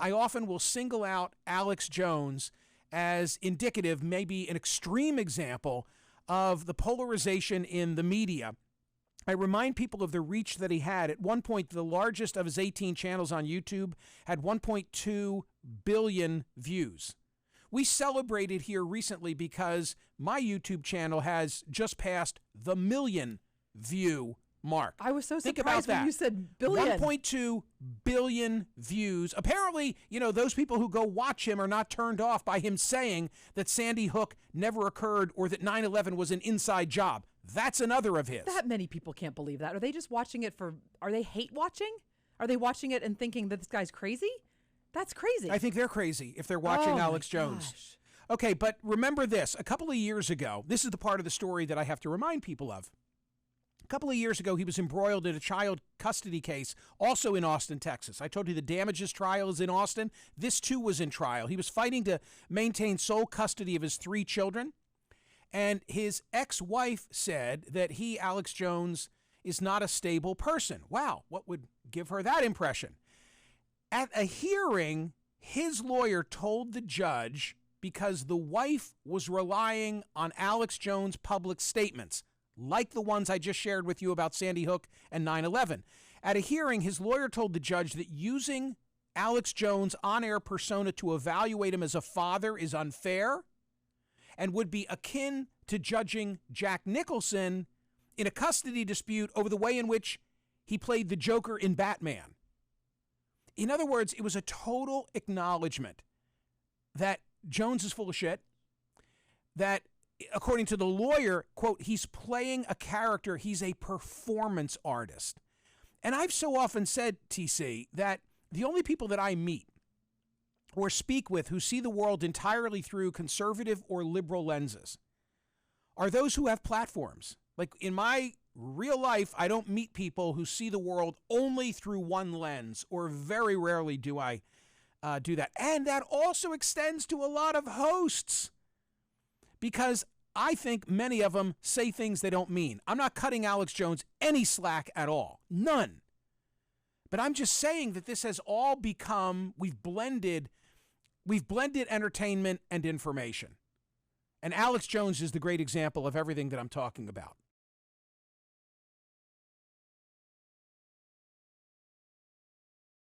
I often will single out Alex Jones as indicative, maybe an extreme example of the polarization in the media. I remind people of the reach that he had. At one point, the largest of his 18 channels on YouTube had 1.2 billion views. We celebrated here recently because my YouTube channel has just passed the million view mark. I was so surprised when you said billion. 1.2 billion views. Apparently, those people who go watch him are not turned off by him saying that Sandy Hook never occurred or that 9/11 was an inside job. That's another of his. That many people can't believe that. Are they just watching it are they hate watching? Are they watching it and thinking that this guy's crazy? That's crazy. I think they're crazy if they're watching Alex Jones. Gosh. Okay, but remember this. A couple of years ago, this is the part of the story that I have to remind people of. A couple of years ago, he was embroiled in a child custody case, also in Austin, Texas. I told you the damages trial is in Austin. This, too, was in trial. He was fighting to maintain sole custody of his 3 children. And his ex-wife said that he, Alex Jones, is not a stable person. Wow, what would give her that impression? At a hearing, his lawyer told the judge, because the wife was relying on Alex Jones' public statements, like the ones I just shared with you about Sandy Hook and 9/11. At a hearing, his lawyer told the judge that using Alex Jones' on-air persona to evaluate him as a father is unfair and would be akin to judging Jack Nicholson in a custody dispute over the way in which he played the Joker in Batman. In other words, it was a total acknowledgement that Jones is full of shit, that according to the lawyer, quote, he's playing a character. He's a performance artist. And I've so often said, TC, that the only people that I meet or speak with who see the world entirely through conservative or liberal lenses are those who have platforms. Like in my real life, I don't meet people who see the world only through one lens, or very rarely do I do that. And that also extends to a lot of hosts, because I think many of them say things they don't mean. I'm not cutting Alex Jones any slack at all. None. But I'm just saying that this has all become, we've blended entertainment and information. And Alex Jones is the great example of everything that I'm talking about.